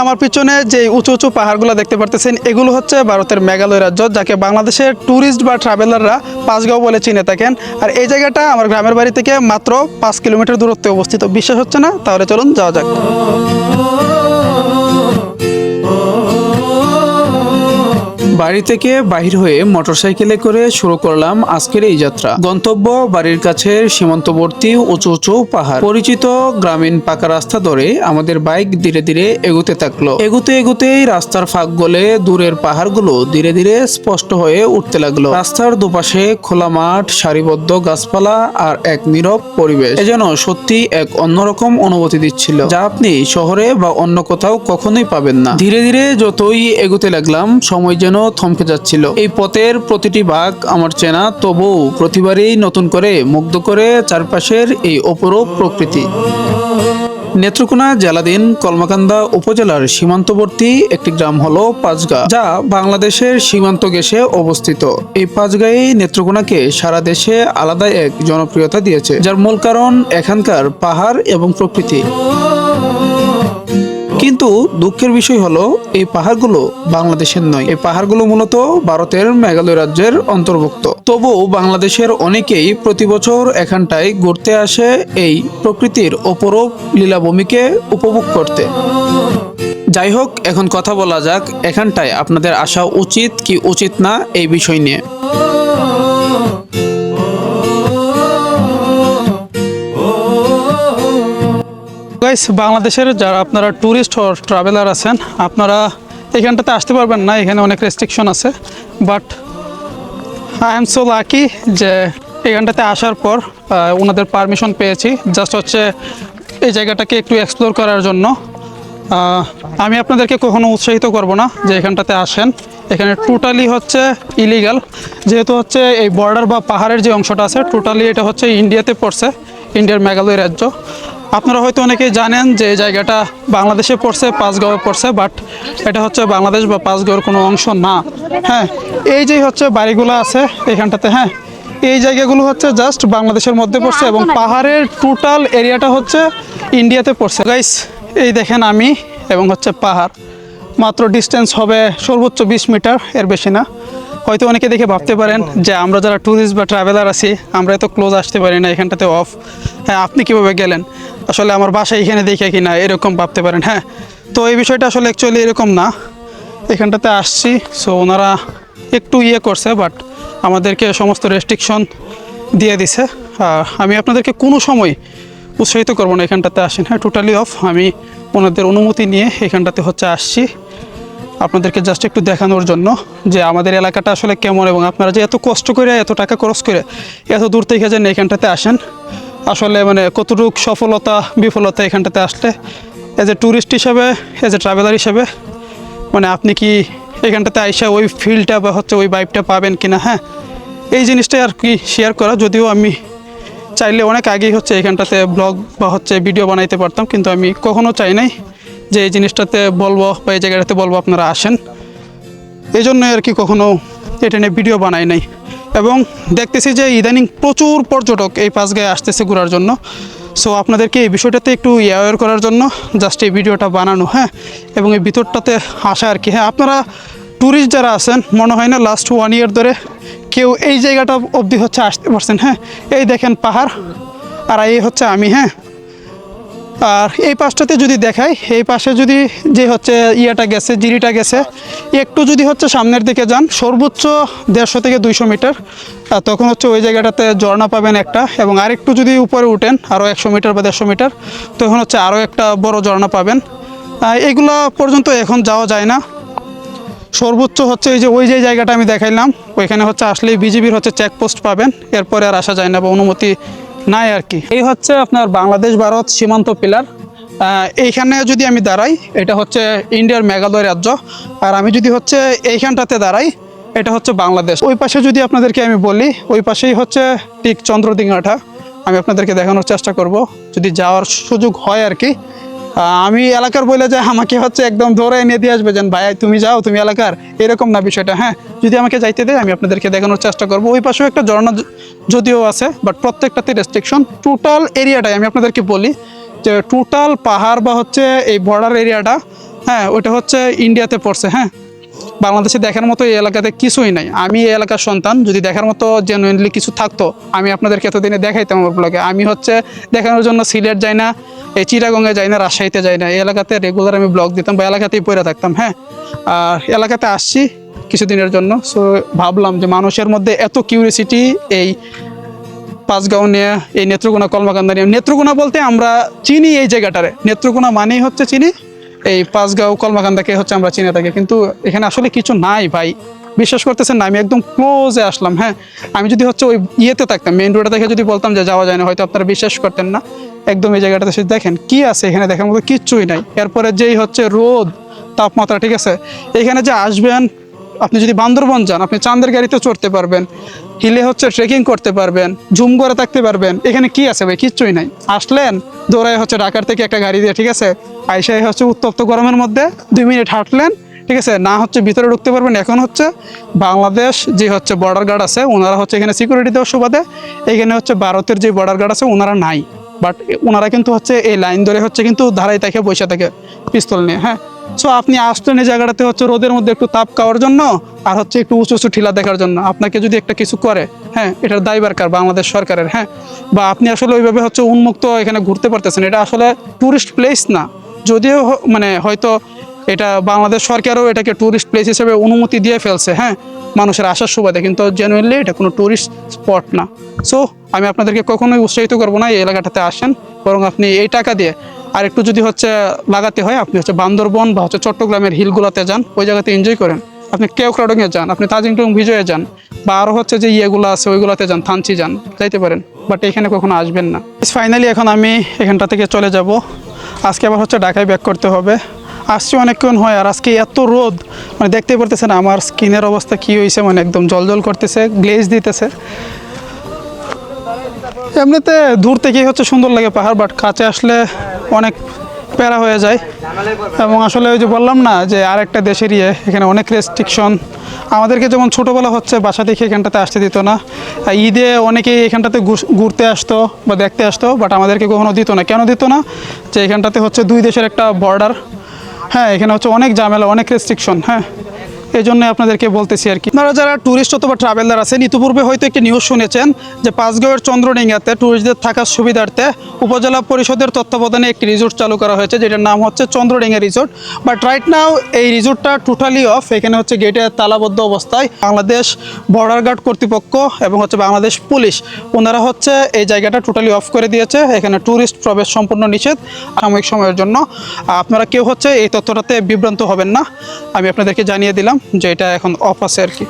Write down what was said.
আমার পিছনে যে উঁচু উঁচু পাহাড়গুলো দেখতে পারতেছেন এগুলো হচ্ছে ভারতের মেঘালয় রাজ্য, যাকে বাংলাদেশের ট্যুরিস্ট বা ট্রাভেলাররা পাঁচগাঁও বলে চিনে থাকেন। আর এই জায়গাটা আমার গ্রামের বাড়ি থেকে মাত্র 5 কিলোমিটার দূরত্বে অবস্থিত। বিশ্বাস হচ্ছে না? তাহলে চলুন যাওয়া যাক। বাড়ি থেকে বাহির হয়ে মোটরসাইকেলে করে শুরু করলাম আজকের এই যাত্রা। গন্তব্য বাড়ির কাছের সীমান্তবর্তী উঁচু উঁচু পাহাড়। পরিচিত গ্রামীণ পাকা রাস্তা ধরে আমাদের বাইক ধীরে ধীরে এগুতে থাকলো। এগুতে এগুতেই রাস্তার ফাঁক গলে দূরের পাহাড়গুলো ধীরে ধীরে স্পষ্ট হয়ে উঠতে লাগলো। রাস্তার দুপাশে খোলা মাঠ, সারিবদ্ধ গাছপালা আর এক নীরব পরিবেশ যেন সত্যি এক অন্যরকম অনুভূতি দিচ্ছিল, যা আপনি শহরে বা অন্য কোথাও কখনোই পাবেন না। ধীরে ধীরে যতই এগুতে লাগলাম সময় যেন থমকে যাচ্ছিল। এই পথের প্রতিটি ভাগ আমার চেনা, তবুও প্রতিবারই নতুন করে মুগ্ধ করে চারপাশের এই অপরূপ প্রকৃতি। নেত্রকোনা জেলাধীন কলমাকান্দা উপজেলার সীমান্তবর্তী একটি গ্রাম হলো পাঁচগাঁ, যা বাংলাদেশের সীমান্ত ঘেঁষে অবস্থিত। এই পাঁচগাঁই নেত্রকোনাকে সারা দেশে আলাদা এক জনপ্রিয়তা দিয়েছে, যার মূল কারণ এখানকার পাহাড় এবং প্রকৃতি। কিন্তু দুঃখের বিষয় হলো এই পাহাড়গুলো বাংলাদেশের নয়। এই পাহাড়গুলো মূলত ভারতের মেঘালয় রাজ্যের অন্তর্ভুক্ত। তবুও বাংলাদেশের অনেকেই প্রতি বছর এখানটায় ঘুরতে আসে এই প্রকৃতির অপরূপ লীলাভূমিকে উপভোগ করতে। যাই হোক, এখন কথা বলা যাক এখানটায় আপনাদের আসা উচিত কি উচিত না এই বিষয় নিয়ে। গাইস, বাংলাদেশের যারা আপনারা ট্যুরিস্ট ও ট্রাভেলার আছেন, আপনারা এখানটাতে আসতে পারবেন না, এখানে অনেক রেস্ট্রিকশন আছে। But I am so lucky যে এখানটাতে আসার পর ওনাদের পারমিশন পেয়েছি, জাস্ট হচ্ছে এই জায়গাটাকে একটু এক্সপ্লোর করার জন্য। আমি আপনাদেরকে কখনো উৎসাহিত করব না যে এখানটাতে আসেন। এখানে টোটালি হচ্ছে ইলিগাল, যেহেতু হচ্ছে এই বর্ডার বা পাহাড়ের যে অংশটা আছে টোটালি এটা হচ্ছে ইন্ডিয়াতে পড়ছে, ইন্ডিয়ার মেঘালয় রাজ্য। আপনারা হয়তো অনেকেই জানেন যে এই জায়গাটা বাংলাদেশে পড়ছে, পাঁচগাঁওয়ে পড়ছে, বাট এটা হচ্ছে বাংলাদেশ বা পাঁচগাঁওয়ের কোনো অংশ না। হ্যাঁ, এই যে হচ্ছে বাড়িগুলো আছে এখানটাতে, হ্যাঁ এই জায়গাগুলো হচ্ছে জাস্ট বাংলাদেশের মধ্যে পড়ছে এবং পাহাড়ের টোটাল এরিয়াটা হচ্ছে ইন্ডিয়াতে পড়ছে। গাইস, এই দেখেন আমি এবং হচ্ছে পাহাড়, মাত্র ডিস্টেন্স হবে সর্বোচ্চ 20 মিটার, এর বেশি না। হয়তো অনেকে দেখে ভাবতে পারেন যে আমরা যারা ট্যুরিস্ট বা ট্রাভেলার আছি আমরা এত ক্লোজ আসতে পারি না, এখানটাতে অফ। হ্যাঁ, আপনি কীভাবে গেলেন? আসলে আমার বাসা এখানে দেখে কি না, এরকম ভাবতে পারেন। হ্যাঁ, তো এই বিষয়টা আসলে অ্যাকচুয়ালি এরকম না। এখানটাতে আসছি, সো ওনারা একটু করছে, বাট আমাদেরকে সমস্ত রেস্ট্রিকশন দিয়ে দিছে। আমি আপনাদেরকে কোনো সময় উৎসাহিত করবো না এখানটাতে আসেন। হ্যাঁ, টোটালি অফ। আমি ওনাদের অনুমতি নিয়ে এখানটাতে হচ্ছে আসছি আপনাদেরকে জাস্ট একটু দেখানোর জন্য যে আমাদের এলাকাটা আসলে কেমন, এবং আপনারা যে এত কষ্ট করে এত টাকা খরচ করে এত দূর থেকে যেন এখানটাতে আসেন, আসলে মানে কতটুকু সফলতা বিফলতা এখানটাতে আসলে এজ এ ট্যুরিস্ট হিসাবে, এজ এ ট্রাভেলার হিসাবে, মানে আপনি কি এখানটাতে আইসা ওই ফিলটা বা হচ্ছে ওই ভাইবটা পাবেন কিনা। হ্যাঁ, এই জিনিসটাই আর কি শেয়ার করা। যদিও আমি চাইলে অনেক আগেই হচ্ছে এখানটাতে ব্লগ বা হচ্ছে ভিডিও বানাইতে পারতাম, কিন্তু আমি কখনো চাই নাই যে এই জিনিসটাতে বলবো বা এই জায়গাটাতে বলবো আপনারা আসেন। এই জন্যই আর কি কখনো এটা নিয়ে ভিডিও বানাই নাই। এবং দেখতেছি যে ইদানিং প্রচুর পর্যটক এই পাঁচগাঁয়ে আসতেছে ঘোরার জন্য। সো আপনাদেরকে এই বিষয়টাতে একটু অ্যাওয়ার করার জন্য জাস্ট এই ভিডিওটা বানানো। হ্যাঁ, এবং এই ভিতরটাতে আসা আর কি। হ্যাঁ, আপনারা ট্যুরিস্ট যারা আছেন মনে হয় না লাস্ট 1 ইয়ার ধরে কেউ এই জায়গাটা অবধি হচ্ছে আসতে পারছেন। হ্যাঁ, এই দেখেন পাহাড়, আর এই হচ্ছে আমি। হ্যাঁ, আর এই পাশটাতে যদি দেখাই, এই পাশে যদি যে হচ্ছে ইয়েটা গেছে, জিরিটা গেছে, একটু যদি হচ্ছে সামনের দিকে যান সর্বোচ্চ 150 থেকে 200 মিটার, তখন হচ্ছে ওই জায়গাটাতে ঝর্ণা পাবেন একটা। এবং আরেকটু যদি উপরে উঠেন আরও 100 মিটার বা 150 মিটার, তখন হচ্ছে আরও একটা বড় ঝর্ণা পাবেন। এগুলো পর্যন্ত এখন যাওয়া যায় না। সর্বোচ্চ হচ্ছে ওই যে জায়গাটা আমি দেখাইলাম, ওইখানে হচ্ছে আসলেই বিজিবির হচ্ছে চেকপোস্ট পাবেন, এরপরে আর আসা যায় না বা অনুমতি নাই আর কি। এই হচ্ছে আপনার বাংলাদেশ ভারত সীমান্ত পিলার। এইখানে যদি আমি দাঁড়াই এটা হচ্ছে ইন্ডিয়ার মেঘালয় রাজ্য, আর আমি যদি হচ্ছে এইখানটাতে দাঁড়াই এটা হচ্ছে বাংলাদেশ। ওই পাশে যদি আপনাদেরকে আমি বলি, ওই পাশেই হচ্ছে ঠিক চন্দ্রডিঙ্গাটা। আমি আপনাদেরকে দেখানোর চেষ্টা করব যদি যাওয়ার সুযোগ হয় আর কি। আমি এলাকার বলে যে আমাকে হচ্ছে একদম ধরে এনে দিয়ে আসবে যেন ভাই তুমি যাও, তুমি এলাকার, এরকম না বিষয়টা। হ্যাঁ, যদি আমাকে যাইতে দেয় আমি আপনাদেরকে দেখানোর চেষ্টা করব। ওই পাশেও একটা ঝর্ণা যদিও আছে, বাট প্রত্যেকটাতে রেস্ট্রিকশন। টোটাল এরিয়াটাই আমি আপনাদেরকে বলি যে টোটাল পাহাড় বা হচ্ছে এই বর্ডার এরিয়াটা হ্যাঁ ওইটা হচ্ছে ইন্ডিয়াতে পড়ছে। হ্যাঁ, বাংলাদেশে দেখার মতো এই এলাকাতে কিছুই নাই। আমি এই এলাকার সন্তান, যদি দেখার মতো জেনুইনলি কিছু থাকতো আমি আপনাদেরকে এতদিনে দেখাইতাম আমার ব্লগে। আমি হচ্ছে দেখানোর জন্য সিলেট যাই না, এই চিটাগংয়ে যাই না, রাজশাহীতে যাই না, এই এলাকাতে রেগুলার আমি ব্লগ দিতাম বা এলাকাতেই পড়ে থাকতাম। হ্যাঁ, আর এলাকাতে আসছি কিছুদিনের জন্য, সো ভাবলাম যে মানুষের মধ্যে এত কিউরিয়াসিটি এই পাঁচগাঁও নিয়ে, এই নেত্রকোনা কলমাকান্দা নিয়ে। নেত্রকোনা বলতে আমরা চিনি এই জায়গাটারে, নেত্রকোনা মানেই হচ্ছে চিনি এই পাঁচগাঁও কলমাকান্দাকে হচ্ছে আমরা চিনে থাকি, কিন্তু এখানে আসলে কিছু নাই ভাই। বিশ্বাস করতেছেন না, আমি একদম ক্লোজে আসলাম। হ্যাঁ, আমি যদি হচ্ছে ওই ইয়েতে থাকতাম, মেইন রোডে দেখে যদি বলতাম যে যাওয়া যায় না, হয়তো আপনারা বিশ্বাস করতেন না। একদম এই জায়গাটাতে এসে দেখেন কি আছে এখানে, দেখার মতো কিচ্ছুই নাই। এরপরে যেই হচ্ছে রোদ, তাপমাত্রা, ঠিক আছে। এখানে যে আসবেন, আপনি যদি বান্দরবন যান আপনি চাঁদের গাড়িতে চড়তে পারবেন, হিলে হচ্ছে ট্রেকিং করতে পারবেন, ঝুম করে থাকতে পারবেন। এখানে কি আছে ভাই? কিচ্ছুই নাই। আসলেন দৌড়ায় হচ্ছে ঢাকার থেকে একটা গাড়ি দিয়ে, ঠিক আছে, আইসাই হচ্ছে উত্তপ্ত গরমের মধ্যে 2 মিনিট হাঁটলেন, ঠিক আছে, না হচ্ছে ভিতরে ঢুকতে পারবেন। এখন হচ্ছে বাংলাদেশ যে হচ্ছে বর্ডার গার্ড আছে ওনারা হচ্ছে এখানে সিকিউরিটি দেওয়ার সুবাদে, এখানে হচ্ছে ভারতের যে বর্ডার গার্ড আছে ওনারা নাই, বাট ওনারা কিন্তু হচ্ছে এই লাইন ধরে হচ্ছে কিন্তু ধারায় থাকে, বসে থাকে পিস্তল নিয়ে। হ্যাঁ, সো আপনি আসলেন এই জায়গাটাতে হচ্ছে রোদের মধ্যে একটু তাপ খাওয়ার জন্য আর হচ্ছে একটু উঁচু উঁচু ঠিলা দেখার জন্য। আপনাকে যদি একটা কিছু করে, হ্যাঁ, এটার দায়ভার কার? বাংলাদেশ সরকারের। হ্যাঁ, বা আপনি আসলে ওইভাবে হচ্ছে উন্মুক্ত এখানে ঘুরতে পারতেছেন। এটা আসলে ট্যুরিস্ট প্লেস না, যদিও মানে হয়তো এটা বাংলাদেশ সরকারও এটাকে ট্যুরিস্ট প্লেস হিসেবে অনুমতি দিয়ে ফেলছে, হ্যাঁ, মানুষের আসার সুবাদে, কিন্তু জেনুইনলি এটা কোনো ট্যুরিস্ট স্পট না। সো আমি আপনাদেরকে কখনোই উৎসাহিত করবো না এই এলাকাটাতে আসেন, বরং আপনি এই টাকা দিয়ে আর একটু যদি হচ্ছে লাগাতে হয় আপনি হচ্ছে বান্দরবন বা হচ্ছে চট্টগ্রামের হিলগুলোতে যান, ওই জায়গাতে এনজয় করেন। আপনি কেওক্রাডংয়ে যান, আপনি তাজিংটং ভিজয়ে যান, বা আরও হচ্ছে যে ইয়েগুলো আছে ওইগুলোতে যান, থানচি যান, যাইতে পারেন, বাট এখানে কখনো আসবেন না। ফাইনালি এখন আমি এখানটা থেকে চলে যাব। আজকে আবার হচ্ছে ঢাকায় ব্যাক করতে হবে। আসছি অনেকক্ষণ হয়, আর আজকে এত রোদ, মানে দেখতেই পারতেছেন আমার স্কিনের অবস্থা কী হয়েছে, মানে একদম জল করতেছে, গ্লেজ দিতেছে। এমনিতে দূর থেকেই হচ্ছে সুন্দর লাগে পাহাড়, বাট কাছে আসলে অনেক প্যারা হয়ে যায়। এবং আসলে ওই যে বললাম না যে আরেকটা দেশের এখানে অনেক রেস্ট্রিকশন। আমাদেরকে যেমন ছোটোবেলা হচ্ছে বাসা থেকে এখানটাতে আসতে দিত না, ঈদে অনেকেই এখানটাতে ঘুরতে আসতো বা দেখতে আসতো, বাট আমাদেরকে কখনো দিত না। কেন দিত না? যে এখানটাতে হচ্ছে 2 দেশের একটা বর্ডার। হ্যাঁ, এখানে হচ্ছে অনেক ঝামেলা, অনেক রেস্ট্রিকশন। হ্যাঁ, এই জন্য আপনাদেরকে বলতেছি আর কি। আপনারা যারা ট্যুরিস্ট অথবা ট্রাভেলার আছেন, ইতিপূর্বে হয়তো একটি নিউজ শুনেছেন যে পাঁচগাঁওয়ের চন্দ্রডিঙ্গাতে ট্যুরিস্টদের থাকার সুবিধার্থে উপজেলা পরিষদের তত্ত্বাবধানে একটি রিসোর্ট চালু করা হয়েছে, যেটার নাম হচ্ছে Chandradinga resort. But right now এই রিসোর্টটা টোটালি অফ। এখানে হচ্ছে গেটে তালাবদ্ধ অবস্থায়। বাংলাদেশ বর্ডার গার্ড কর্তৃপক্ষ এবং হচ্ছে বাংলাদেশ পুলিশ, ওনারা হচ্ছে এই জায়গাটা টোটালি অফ করে দিয়েছে। এখানে ট্যুরিস্ট প্রবেশ সম্পূর্ণ নিষেধ সাময়িক সময়ের জন্য। আপনারা কেউ হচ্ছে এই তথ্যটাতে বিভ্রান্ত হবেন না, আমি আপনাদেরকে জানিয়ে দিলাম যে এটা এখন অফ আছে আর কি।